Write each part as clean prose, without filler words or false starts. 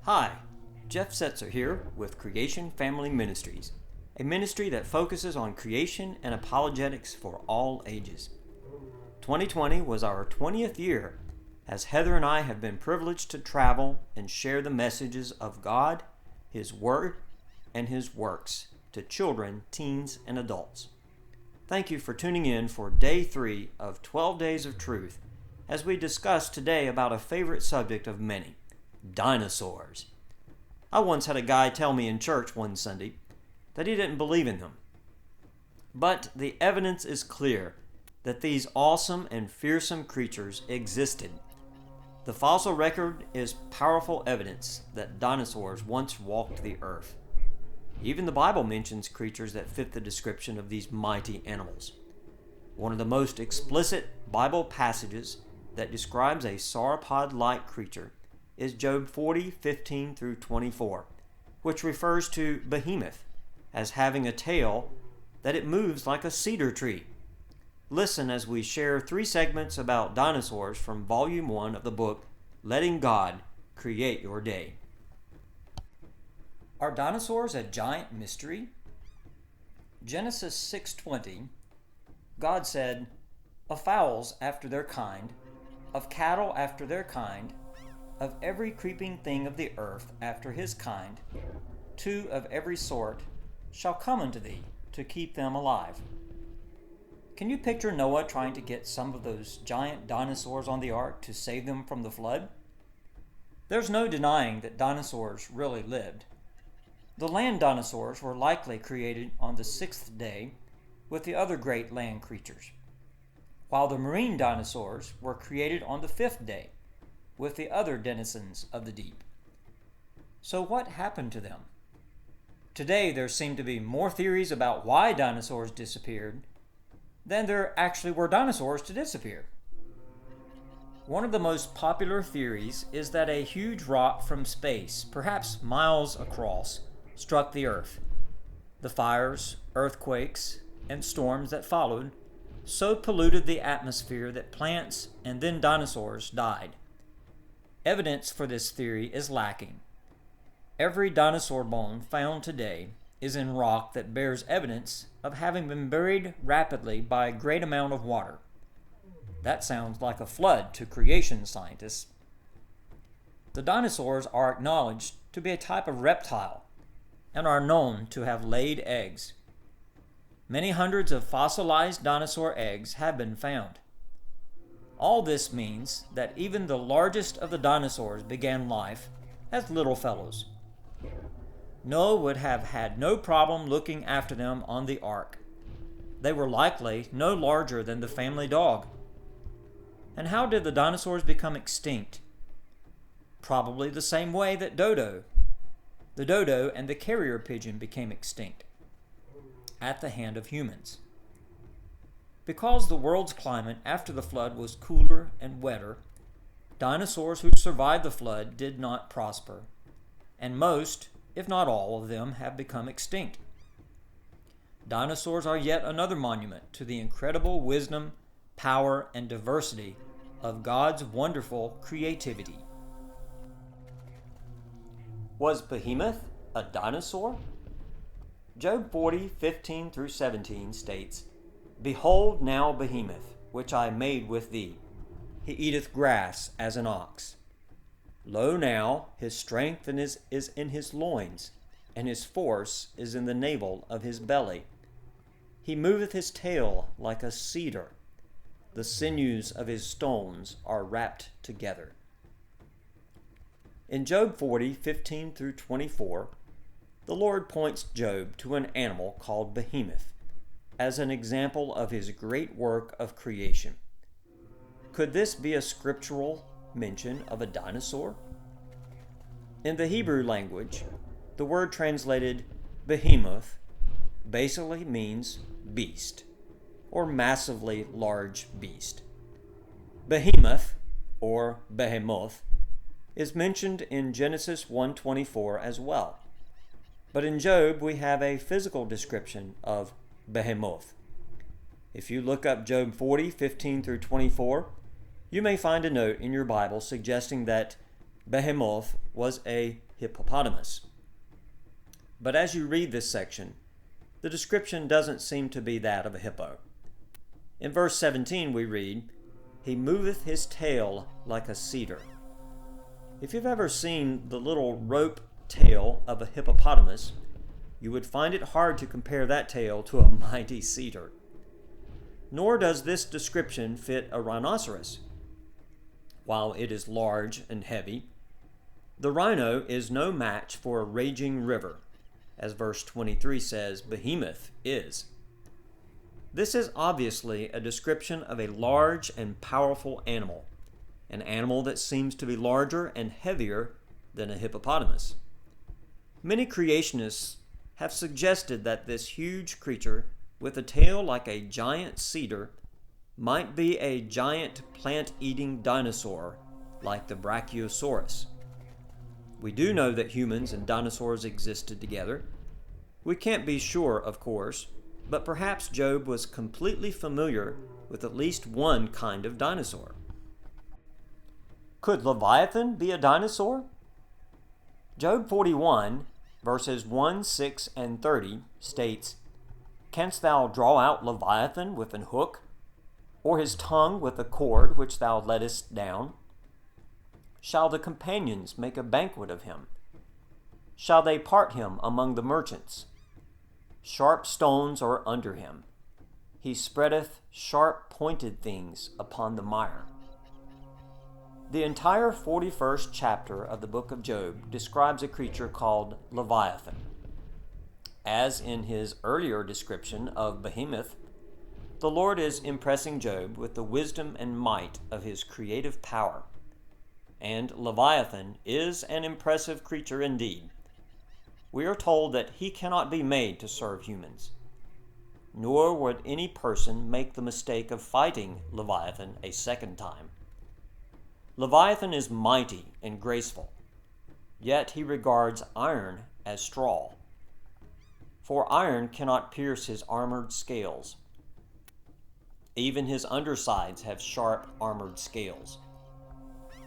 Hi, Jeff Setzer here with Creation Family Ministries, a ministry that focuses on creation and apologetics for all ages. 2020 was our 20th year as Heather and I have been privileged to travel and share the messages of God, His Word, and His works to children, teens, and adults. Thank you for tuning in for Day 3 of 12 Days of Truth as we discuss today about a favorite subject of many, dinosaurs. I once had a guy tell me in church one Sunday that he didn't believe in them. But the evidence is clear that these awesome and fearsome creatures existed. The fossil record is powerful evidence that dinosaurs once walked the earth. Even the Bible mentions creatures that fit the description of these mighty animals. One of the most explicit Bible passages that describes a sauropod-like creature is Job 40:15 through 24, which refers to Behemoth as having a tail that it moves like a cedar tree. Listen as we share 3 segments about dinosaurs from Volume 1 of the book, Letting God Create Your Day. Are dinosaurs a giant mystery? Genesis 6:20, God said, "Of fowls after their kind, of cattle after their kind, of every creeping thing of the earth after his kind, 2 of every sort shall come unto thee to keep them alive." Can you picture Noah trying to get some of those giant dinosaurs on the ark to save them from the flood? There's no denying that dinosaurs really lived. The land dinosaurs were likely created on the 6th day with the other great land creatures, while the marine dinosaurs were created on the 5th day with the other denizens of the deep. So what happened to them? Today there seem to be more theories about why dinosaurs disappeared than there actually were dinosaurs to disappear. One of the most popular theories is that a huge rock from space, perhaps miles across, struck the earth. The fires, earthquakes, and storms that followed so polluted the atmosphere that plants and then dinosaurs died. Evidence for this theory is lacking. Every dinosaur bone found today is in rock that bears evidence of having been buried rapidly by a great amount of water. That sounds like a flood to creation scientists. The dinosaurs are acknowledged to be a type of reptile and are known to have laid eggs. Many hundreds of fossilized dinosaur eggs have been found. All this means that even the largest of the dinosaurs began life as little fellows. Noah would have had no problem looking after them on the ark. They were likely no larger than the family dog. And how did the dinosaurs become extinct? Probably the same way that the dodo and the carrier pigeon became extinct, at the hand of humans. Because the world's climate after the flood was cooler and wetter, dinosaurs who survived the flood did not prosper, and most, if not all of them, have become extinct. Dinosaurs are yet another monument to the incredible wisdom, power, and diversity of God's wonderful creativity. Was Behemoth a dinosaur? Job 40:15 through 17 states, "Behold now Behemoth, which I made with thee. He eateth grass as an ox. Lo now, his strength is in his loins, and his force is in the navel of his belly. He moveth his tail like a cedar. The sinews of his stones are wrapped together." In Job 40:15 through 24, the Lord points Job to an animal called Behemoth as an example of his great work of creation. Could this be a scriptural mention of a dinosaur? In the Hebrew language, the word translated Behemoth basically means beast, or massively large beast. Behemoth, or Behemoth, is mentioned in Genesis 1:24 as well. But in Job, we have a physical description of Behemoth. If you look up Job 40:15 through 24, you may find a note in your Bible suggesting that Behemoth was a hippopotamus. But as you read this section, the description doesn't seem to be that of a hippo. In verse 17 we read, "He moveth his tail like a cedar." If you've ever seen the little rope tail of a hippopotamus, you would find it hard to compare that tail to a mighty cedar. Nor does this description fit a rhinoceros. While it is large and heavy, the rhino is no match for a raging river, as verse 23 says behemoth is. This is obviously a description of a large and powerful animal, an animal that seems to be larger and heavier than a hippopotamus. Many creationists have suggested that this huge creature with a tail like a giant cedar might be a giant plant-eating dinosaur like the Brachiosaurus. We do know that humans and dinosaurs existed together. We can't be sure, of course, but perhaps Job was completely familiar with at least one kind of dinosaur. Could Leviathan be a dinosaur? Job 41, verses 1, 6, and 30 states, "Canst thou draw out Leviathan with an hook, or his tongue with a cord which thou lettest down? Shall the companions make a banquet of him? Shall they part him among the merchants? Sharp stones are under him. He spreadeth sharp-pointed things upon the mire." The entire 41st chapter of the book of Job describes a creature called Leviathan. As in his earlier description of Behemoth, the Lord is impressing Job with the wisdom and might of his creative power. And Leviathan is an impressive creature indeed. We are told that he cannot be made to serve humans. Nor would any person make the mistake of fighting Leviathan a second time. Leviathan is mighty and graceful, yet he regards iron as straw. For iron cannot pierce his armored scales. Even his undersides have sharp armored scales.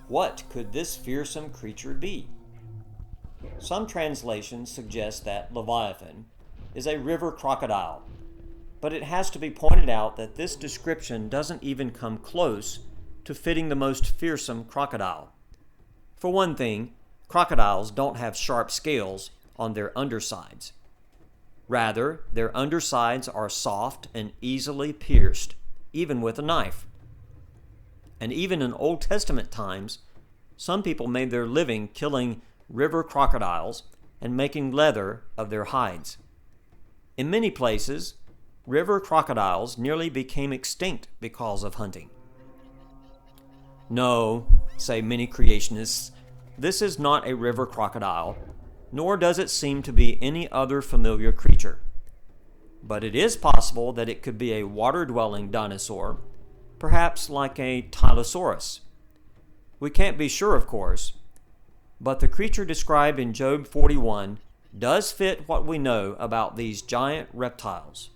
What could this fearsome creature be? Some translations suggest that Leviathan is a river crocodile, but it has to be pointed out that this description doesn't even come close to fitting the most fearsome crocodile. For one thing, crocodiles don't have sharp scales on their undersides. Rather, their undersides are soft and easily pierced, even with a knife. And even in Old Testament times, some people made their living killing river crocodiles and making leather of their hides. In many places, river crocodiles nearly became extinct because of hunting. No, say many creationists, this is not a river crocodile, nor does it seem to be any other familiar creature. But it is possible that it could be a water-dwelling dinosaur, perhaps like a Tylosaurus. We can't be sure, of course, but the creature described in Job 41 does fit what we know about these giant reptiles.